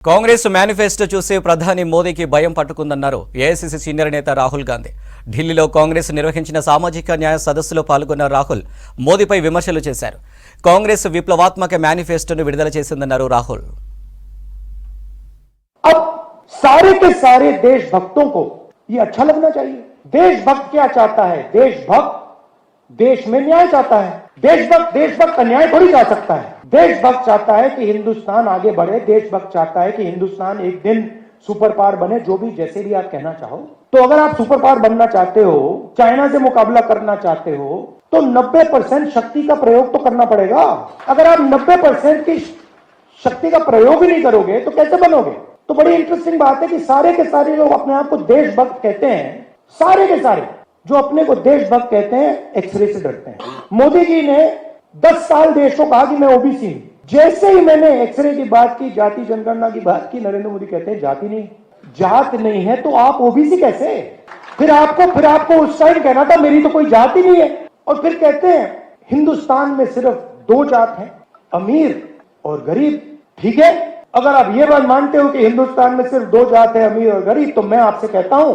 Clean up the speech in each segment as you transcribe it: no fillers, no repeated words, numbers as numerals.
Congress manifesto చూసి ప్రధాని మోదీకి భయం పట్టుకుందన్నారు ఏఐసీసీ సీనియర్ నేత రాహుల్ గాంధీ. ఢిల్లీలో కాంగ్రెస్ నిర్వహించిన సామాజిక న్యాయ సదస్సులో పాల్గొన్న రాహుల్ మోదీపై విమర్శలు చేశారు. కాంగ్రెస్ విప్లవాత్మక మేనిఫెస్టోను విడుదల చేసిందన్నారు రాహుల్. अब सारे के सारे देशभक्तों को ये अच्छा लगना चाहिए. देशभक्त क्या चाहता है? देशभक्त देश में न्याय चाहता है. देशभक्त अन्याय थोड़ी चाह सकता है. देशभक्त चाहता है कि हिंदुस्तान आगे बढ़े. देशभक्त चाहता है कि हिंदुस्तान एक दिन सुपर पावर बने. जो भी जैसे भी आप कहना चाहो, तो अगर आप सुपर पावर बनना चाहते हो, चाइना से मुकाबला करना चाहते हो, तो 90% शक्ति का प्रयोग तो करना पड़ेगा. अगर आप 90% की शक्ति का प्रयोग ही नहीं करोगे तो कैसे बनोगे? तो बड़ी इंटरेस्टिंग बात है कि सारे के सारे लोग अपने आप को देशभक्त कहते हैं, सारे के सारे जो अपने को देशभक्त कहते हैं, एक्सरे से डरते हैं. मोदी जी ने 10 साल देश को कहा कि मैं ओबीसी हूं. जैसे ही मैंने एक्सरे की बात की, जाति जनगणना की बात की, नरेंद्र मोदी कहते हैं जाति नहीं, जात नहीं है तो आप ओबीसी कैसे? फिर आपको उस टाइम कहना था मेरी तो कोई जाति नहीं है. और फिर कहते हैं हिंदुस्तान में सिर्फ 2 जात हैं, अमीर और गरीब. ठीक है, अगर आप ये बात मानते हो कि हिंदुस्तान में सिर्फ 2 जात है, अमीर और गरीब, तो मैं आपसे कहता हूं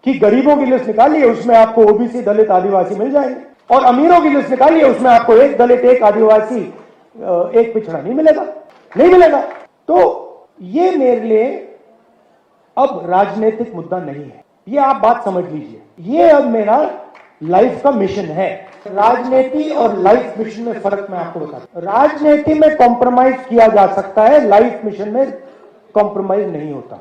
कि गरीबों की लिस्ट निकालिए, उसमें आपको ओबीसी, दलित, आदिवासी मिल जाएंगे. और अमीरों की लिस्ट निकालिए, उसमें आपको एक दलित, एक आदिवासी, एक पिछड़ा नहीं मिलेगा. तो ये मेरे लिए अब राजनीतिक मुद्दा नहीं है. ये आप बात समझ लीजिए. ये अब मेरा लाइफ का मिशन है. राजनीति और लाइफ मिशन में फर्क मैं आपको बताता हूं. राजनीति में कॉम्प्रोमाइज किया जा सकता है, लाइफ मिशन में कॉम्प्रोमाइज नहीं होता.